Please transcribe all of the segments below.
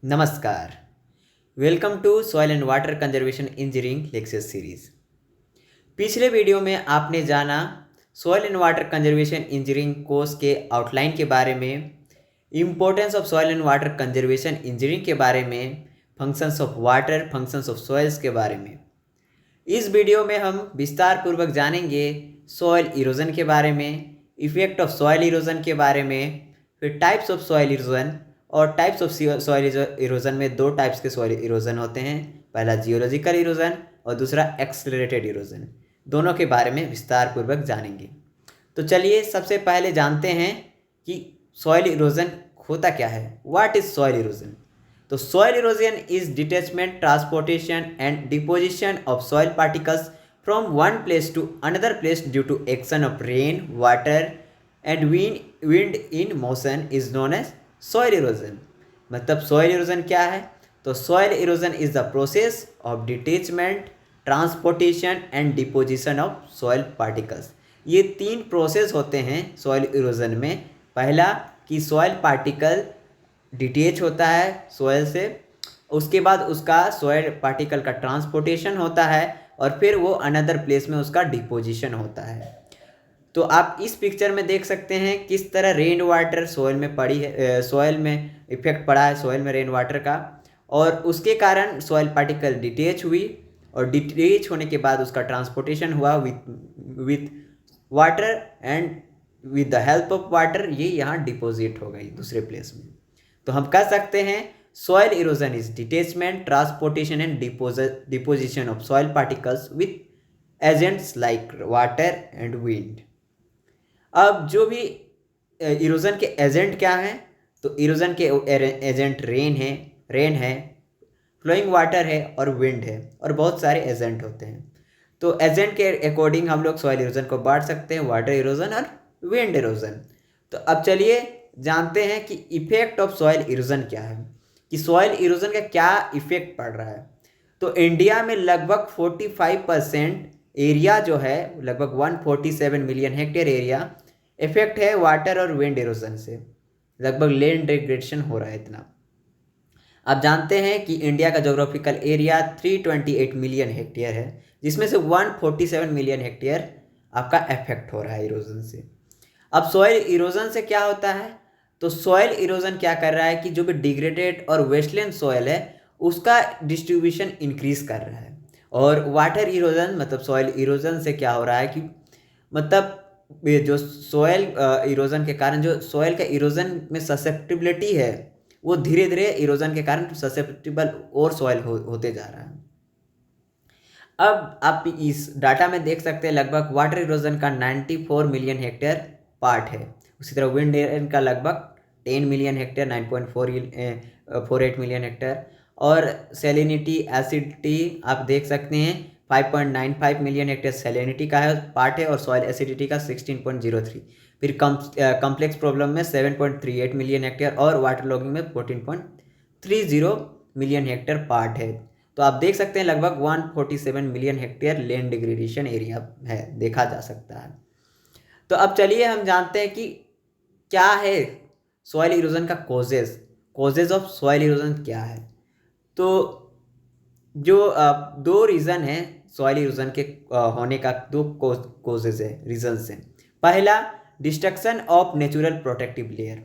नमस्कार। Welcome to soil and water conservation engineering lecture series. पिछले video में आपने जाना soil and water conservation engineering course के आउटलाइन के बारे में, importance of soil and water conservation engineering के बारे में, functions of water, functions of soils के बारे में। इस वीडियो में हम विस्तार पूर्वक जानेंगे सॉइल इरोजन के बारे में, इफेक्ट ऑफ सॉइल इरोजन के बारे में, फिर टाइप्स ऑफ सॉइल इरोजन। और टाइप्स ऑफ सॉइल इरोजन में दो टाइप्स के सॉइल इरोजन होते हैं, पहला जियोलॉजिकल इरोजन और दूसरा एक्सेलरेटेड इरोजन। दोनों के बारे में विस्तार पूर्वक जानेंगे। तो चलिए सबसे पहले जानते हैं कि सॉइल इरोजन होता क्या है। What is soil erosion? तो soil erosion is detachment, transportation and deposition of soil particles from one place to another place due to action of rain, water and wind in motion is known as soil erosion. मतलब soil erosion क्या है? तो soil erosion is the process of detachment, transportation and deposition of soil particles. ये तीन process होते हैं soil erosion में। पहला कि सॉइल पार्टिकल डिटेच होता है सॉइल से, उसके बाद उसका सॉइल पार्टिकल का ट्रांसपोर्टेशन होता है और फिर वो अनदर प्लेस में उसका डिपोजिशन होता है। तो आप इस पिक्चर में देख सकते हैं किस तरह रेन वाटर सॉइल में पड़ी है, सॉइल में इफेक्ट पड़ा है सॉइल में रेन वाटर का, और उसके कारण सॉइल पार्टिकल डिटेच हुई और डिटेच होने के बाद उसका ट्रांसपोर्टेशन हुआ with water and with the help of water ये यहाँ डिपोजिट हो गई दूसरे प्लेस में। तो हम कह सकते हैं soil erosion is detachment, transportation and deposition of soil particles with agents like water and wind. अब जो भी इरोजन के एजेंट क्या हैं, तो इरोजन के एजेंट रेन है, फ्लोइंग वाटर है और विंड है, और बहुत सारे एजेंट होते हैं। तो एजेंट के अकॉर्डिंग हम लोग सॉइल इरोजन को बांट सकते हैं, वाटर इरोजन और विंड इरोजन। तो अब चलिए जानते हैं कि इफेक्ट ऑफ सॉइल इरोजन क्या है, कि सॉइल इरोजन का क्या इफेक्ट पड़ रहा है। तो इंडिया में लगभग 45% एरिया जो है, लगभग 147 मिलियन हेक्टेयर एरिया इफेक्ट है वाटर और विंड इरोजन से। लगभग लैंड डिग्रेडेशन हो रहा है इतना। आप जानते हैं कि इंडिया का जोग्राफिकल एरिया 328 मिलियन हेक्टेयर है, जिसमें से 147 मिलियन हेक्टेयर आपका इफेक्ट हो रहा है इरोजन से। अब सॉइल इरोजन से क्या होता है? तो सॉइल इरोजन क्या कर रहा है कि जो भी डिग्रेडेड और वेस्टलैंड सॉइल है उसका डिस्ट्रीब्यूशन इंक्रीज कर रहा है। और वाटर इरोजन मतलब सॉइल इरोजन से क्या हो रहा है कि मतलब ये जो सॉइल इरोजन के कारण जो सॉइल का इरोजन में ससेप्टिबिलिटी है वो धीरे धीरे इरोजन के कारण ससेप्टिबल और सॉइल होते जा रहा है। अब आप इस डाटा में देख सकते हैं लगभग वाटर इरोजन का 94 मिलियन हेक्टेयर पार्ट है। उसी तरह विंड इरोजन का लगभग 10 मिलियन हेक्टेयर 9.48 मिलियन हेक्टेयर, और सेलिनिटी एसिडिटी आप देख सकते हैं 5.95 मिलियन हेक्टेयर सेलिनिटी का है पार्ट है, और सॉइल एसिडिटी का 16.03। फिर कॉम्प्लेक्स प्रॉब्लम में 7.38 मिलियन हेक्टेयर और वाटर लॉगिंग में 14.30 मिलियन हेक्टेयर पार्ट है। तो आप देख सकते हैं लगभग 147 million hectare land degradation area है, देखा जा सकता है। तो अब चलिए हम जानते हैं कि क्या है सॉइल इरोजन का कॉजेज ऑफ सॉइल इरोजन क्या है। तो जो दो रीज़न है सॉइल इरोजन के होने का, दो कॉजेज है, रीजन्स हैं। पहला destruction of natural protective layer.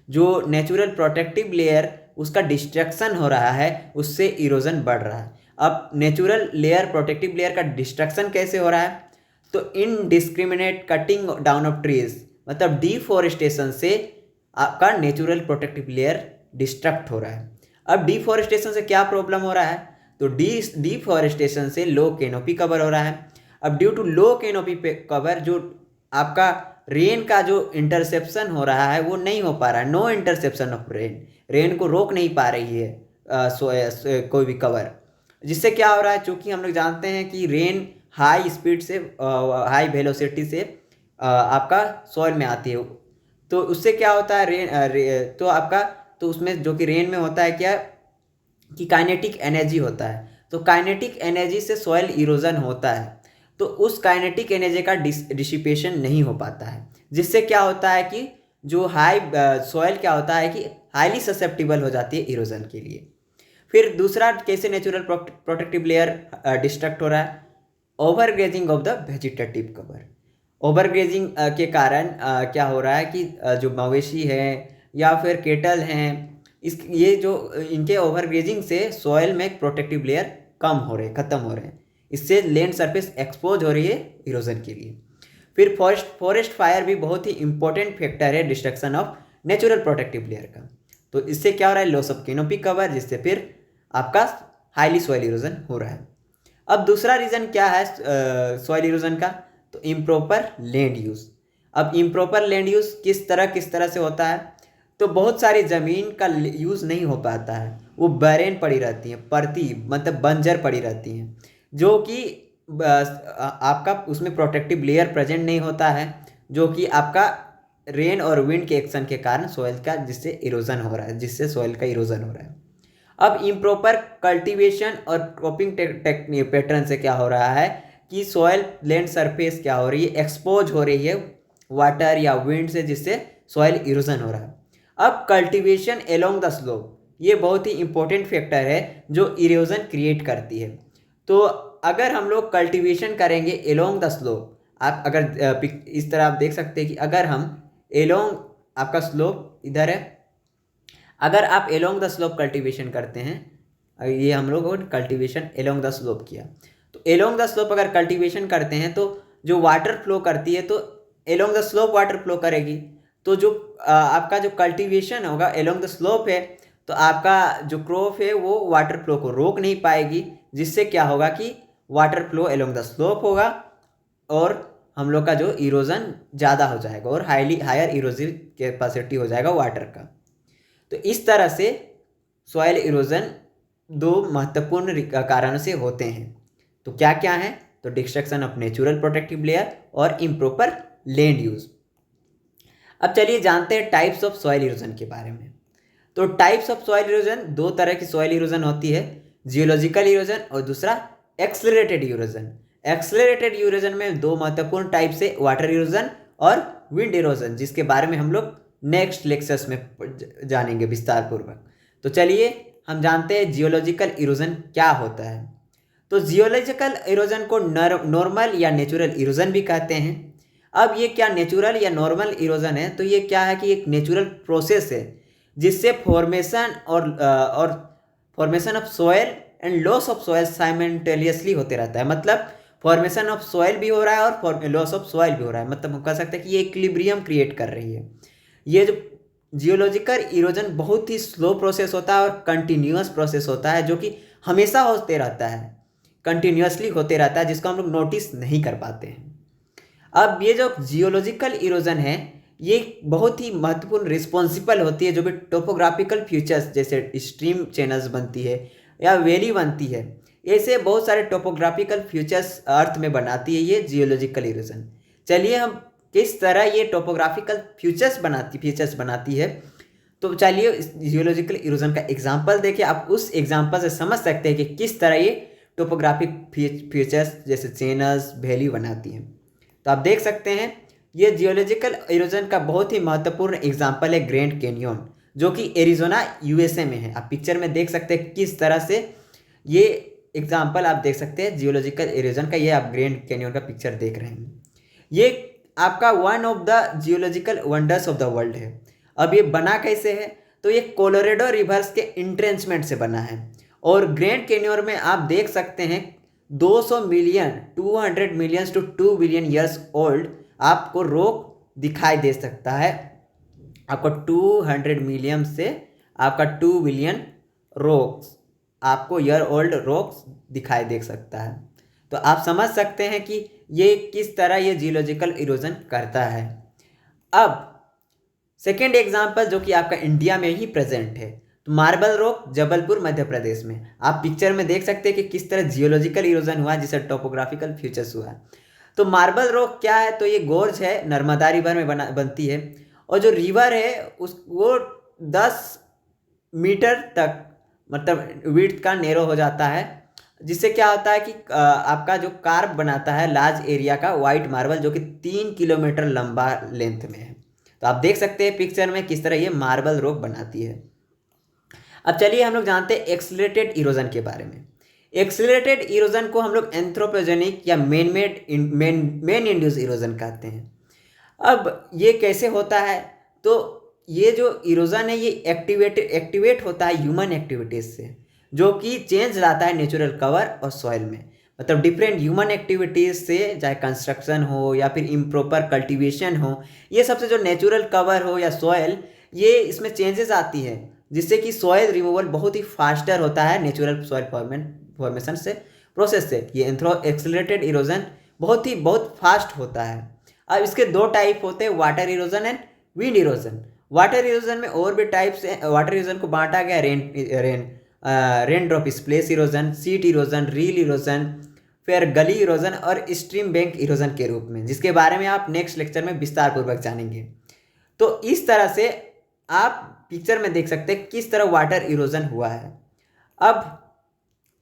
जो नेचुरल प्रोटेक्टिव लेयर उसका डिस्ट्रक्शन हो रहा है, उससे इरोजन बढ़ रहा है। अब नेचुरल लेयर, प्रोटेक्टिव लेयर का डिस्ट्रक्शन कैसे हो रहा है? तो indiscriminate cutting down of trees, मतलब डिफॉरेस्टेशन से आपका नेचुरल प्रोटेक्टिव लेयर डिस्ट्रक्ट हो रहा है। अब डिफॉरेस्टेशन से क्या प्रॉब्लम हो रहा है? तो डिफॉरेस्टेशन से लो कैनोपी कवर हो रहा है। अब due to low canopy cover जो आपका रेन का जो इंटरसेप्शन हो रहा है वो नहीं हो पा रहा है। नो इंटरसेप्शन ऑफ रेन को रोक नहीं पा रही है कोई भी कवर। जिससे क्या हो रहा है, चूंकि हम लोग जानते हैं कि रेन हाई स्पीड से, हाई वेलोसिटी से आपका सॉइल में आती है, तो उससे क्या होता है तो आपका, तो उसमें जो कि रेन में होता है क्या कि काइनेटिक एनर्जी होता है। तो काइनेटिक एनर्जी से सॉइल इरोजन होता है, तो उस काइनेटिक एनर्जी का डिसिपेशन नहीं हो पाता है, जिससे क्या होता है कि जो हाई सॉइल क्या होता है कि हाईली ससेप्टिबल हो जाती है इरोजन के लिए। फिर दूसरा कैसे नेचुरल प्रोटेक्टिव लेयर डिस्ट्रक्ट हो रहा है, overgrazing of the vegetative cover. Overgrazing के कारण क्या हो रहा है कि जो मवेशी है या फिर केटल हैं, ये जो इनके ओवरग्रेजिंग से सॉइल में प्रोटेक्टिव लेयर कम हो रहे, ख़त्म हो रहे हैं। इससे लैंड सरफेस एक्सपोज हो रही है इरोजन के लिए। फिर फॉरेस्ट फायर भी बहुत ही इंपॉर्टेंट फैक्टर है destruction of natural protective layer का। तो इससे क्या हो रहा है, लॉस ऑफ कैनोपी कवर, जिससे फिर आपका हाईली सॉइल इरोजन हो रहा है। अब दूसरा रीज़न क्या है सॉइल इरोजन का, तो इम्प्रॉपर लैंड यूज़। अब इम्प्रॉपर लैंड यूज़ किस तरह से होता है, तो बहुत सारी ज़मीन का यूज़ नहीं हो पाता है, वो बैरेन पड़ी रहती हैं, मतलब बंजर पड़ी रहती हैं, जो कि आपका उसमें प्रोटेक्टिव लेयर प्रेजेंट नहीं होता है, जो कि आपका रेन और विंड के एक्शन के कारण सॉइल का जिससे इरोजन हो रहा है, जिससे सॉइल का इरोजन हो रहा है। अब इम्प्रॉपर कल्टीवेशन और क्रॉपिंग पैटर्न से क्या हो रहा है कि सॉइल लैंड सरफेस क्या हो रही है, एक्सपोज हो रही है वाटर या विंड से, जिससे सॉइल इरोजन हो रहा है। अब कल्टीवेशन एलोंग द स्लोप, ये बहुत ही इंपॉर्टेंट फैक्टर है जो इरोजन क्रिएट करती है। तो अगर हम लोग कल्टीवेशन करेंगे एलोंग द स्लोप, आप अगर इस तरह आप देख सकते हैं कि अगर हम एलोंग, आपका स्लोप इधर है, अगर आप एलोंग द स्लोप कल्टीवेशन करते हैं, ये हम लोग कल्टीवेशन एलोंग द स्लोप किया, तो एलोंग द स्लोप अगर कल्टीवेशन करते हैं तो जो वाटर फ्लो करती है तो along the slope water flow करेगी। तो जो आपका जो कल्टीवेशन होगा एलोंग द स्लोप है, तो आपका जो क्रॉप है वो वाटर फ्लो को रोक नहीं पाएगी, जिससे क्या होगा कि water flow along the slope होगा और हम लोग का जो इरोजन ज़्यादा हो जाएगा और हायर इरोजिव कैपेसिटी हो जाएगा वाटर का। तो इस तरह से सॉइल इरोजन दो महत्वपूर्ण कारणों से होते हैं। तो क्या क्या है, तो destruction of natural protective layer और इम्प्रॉपर लैंड यूज। अब चलिए जानते हैं टाइप्स ऑफ सॉइल इरोजन के बारे में। तो टाइप्स ऑफ सॉइल इरोजन, दो तरह की सॉइल इरोजन होती है, जियोलॉजिकल इरोजन और दूसरा एक्सेलरेटेड इरोजन। एक्सेलरेटेड इरोजन में दो महत्वपूर्ण टाइप से वाटर इरोजन और विंड इरोजन, जिसके बारे में हम लोग नेक्स्ट लेक्चर्स में जानेंगे विस्तार पूर्वक। तो चलिए हम जानते हैं जियोलॉजिकल इरोजन क्या होता है। तो जियोलॉजिकल इरोजन को नॉर्मल या नेचुरल इरोजन भी कहते हैं। अब ये क्या नेचुरल या नॉर्मल इरोजन है, तो ये क्या है कि एक नेचुरल प्रोसेस है जिससे फॉर्मेशन और formation of soil and loss of soil simultaneously होते रहता है। मतलब फॉर्मेशन ऑफ सॉयल भी हो रहा है और लॉस ऑफ सॉयल भी हो रहा है, मतलब हम कह सकते हैं कि ये इक्विलिब्रियम क्रिएट कर रही है। ये जो जियोलॉजिकल इरोजन बहुत ही स्लो प्रोसेस होता है और कंटिन्यूअस प्रोसेस होता है, जो कि हमेशा होते रहता है, कंटिन्यूअसली होते रहता है, जिसको हम लोग नोटिस नहीं कर पाते हैं। अब ये जो जियोलॉजिकल इरोजन है ये बहुत ही महत्वपूर्ण रिस्पॉन्सिबल होती है, जो भी टोपोग्राफिकल फीचर्स जैसे स्ट्रीम चैनल्स बनती है या वैली बनती है, ऐसे बहुत सारे टोपोग्राफिकल फीचर्स अर्थ में बनाती है ये जियोलॉजिकल इरोजन। चलिए हम किस तरह ये टोपोग्राफिकल फीचर्स बनाती है, तो चलिए जियोलॉजिकल इरोजन का एग्जांपल देखिए। आप उस एग्जांपल से समझ सकते हैं कि किस तरह ये टोपोग्राफिक फीचर्स जैसे चैनल्स वैली बनाती हैं। तो आप देख सकते हैं ये जियोलॉजिकल इरोजन का बहुत ही महत्वपूर्ण एग्जाम्पल है ग्रैंड कैनियन, जो कि एरिजोना यूएसए में है। आप पिक्चर में देख सकते हैं किस तरह से ये एग्जाम्पल आप देख सकते हैं जियोलॉजिकल इरोजन का। ये आप ग्रैंड कैनियन का पिक्चर देख रहे हैं, ये आपका one of the geological wonders of the world है। अब ये बना कैसे है, तो ये कोलोरेडो रिवर्स के इंट्रेंचमेंट से बना है। और ग्रैंड कैनियन में आप देख सकते हैं 200 million 200 million to 2 billion years old आपको रॉक दिखाई दे सकता है। आपको 200 मिलियन से आपका 2 बिलियन रॉक्स, आपको ईयर ओल्ड रॉक्स दिखाई दे सकता है। तो आप समझ सकते हैं कि ये किस तरह ये जियोलॉजिकल इरोजन करता है। अब सेकेंड एग्जाम्पल जो कि आपका इंडिया में ही प्रेजेंट है, तो मार्बल रॉक जबलपुर मध्य प्रदेश में। आप पिक्चर में देख सकते हैं कि किस तरह जियोलॉजिकल इरोजन हुआ जिससे टोपोग्राफिकल फीचर्स हुआ। तो मार्बल रॉक क्या है, तो ये गोर्ज है, नर्मदा रिवर में बनती है। और जो रिवर है वो 10 मीटर तक मतलब विड्थ का नेरो हो जाता है, जिससे क्या होता है कि आपका जो कार्व बनाता है लार्ज एरिया का वाइट मार्बल, जो कि 3 किलोमीटर लंबा लेंथ में है। तो आप देख सकते हैं पिक्चर में किस तरह ये मार्बल रॉक बनाती है। अब चलिए हम लोग जानते हैं एक्सीलरेटेड इरोजन के बारे में। एक्सीलरेटेड इरोजन को हम लोग एंथ्रोपोजेनिक या मेन इंड्यूस इरोजन कहते हैं। अब ये कैसे होता है, तो ये जो इरोजन है ये एक्टिवेट होता है ह्यूमन एक्टिविटीज से, जो कि चेंज लाता है नेचुरल कवर और सॉइल में। मतलब डिफरेंट ह्यूमन एक्टिविटीज से, चाहे कंस्ट्रक्शन हो या फिर इम्प्रॉपर कल्टीवेशन हो, ये सबसे जो नेचुरल कवर हो या सॉइल, ये इसमें चेंजेस आती है, जिससे कि सॉइल रिमूवल बहुत ही फास्टर होता है नेचुरल सॉइल फॉर्मेशन से प्रोसेस से। ये एक्सीलरेटेड इरोजन बहुत फास्ट होता है। अब इसके दो टाइप होते हैं, water erosion and wind erosion. Water erosion में और भी टाइप्स हैं। वाटर इरोजन को बांटा गया rain drop splash erosion, seat erosion, reel erosion, फिर गली इरोजन और स्ट्रीम बैंक इरोजन के रूप में, जिसके बारे में आप नेक्स्ट लेक्चर में विस्तार पूर्वक जानेंगे। तो इस तरह से आप पिक्चर में देख सकते हैं किस तरह वाटर इरोजन हुआ है। अब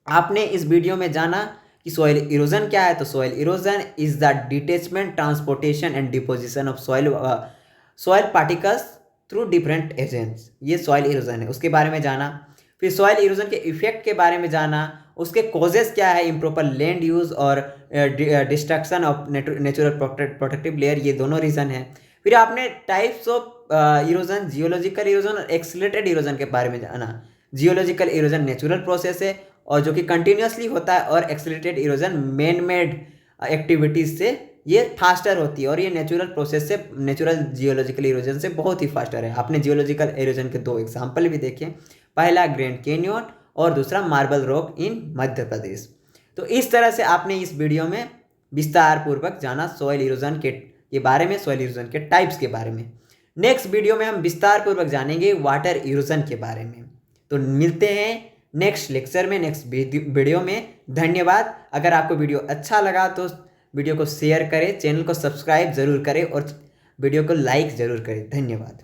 आपने इस वीडियो में जाना कि सॉइल इरोजन क्या है। तो soil erosion is the detachment, transportation and deposition of soil particles through different agents. ये सॉइल इरोजन है, उसके बारे में जाना। फिर सॉइल इरोजन के इफेक्ट के बारे में जाना, उसके कॉजेस क्या है, इम्प्रॉपर लैंड यूज और destruction of natural protective layer, ये दोनों रीजन है। फिर आपने types of erosion, geological erosion और एक्सीलरेटेड इरोजन के बारे में जाना। जियोलॉजिकल इरोजन नेचुरल प्रोसेस है और जो कि कंटिन्यूसली होता है, और accelerated erosion man made activities से ये फास्टर होती है, और ये नेचुरल प्रोसेस से, नेचुरल जियोलॉजिकल इरोजन से बहुत ही फास्टर है। आपने जियोलॉजिकल इरोजन के दो एग्जाम्पल भी देखे, पहला ग्रैंड कैनियन और दूसरा मार्बल रॉक इन मध्य प्रदेश। तो इस तरह से आपने इस वीडियो में विस्तार पूर्वक जाना सॉइल इरोजन के बारे में, सॉइल इरोजन के टाइप्स के बारे में। नेक्स्ट वीडियो में हम विस्तार पूर्वक जानेंगे वाटर इरोजन के बारे में। तो मिलते हैं नेक्स्ट लेक्चर में, नेक्स्ट वीडियो में। धन्यवाद। अगर आपको वीडियो अच्छा लगा तो वीडियो को शेयर करें, चैनल को सब्सक्राइब जरूर करें और वीडियो को लाइक जरूर करें। धन्यवाद।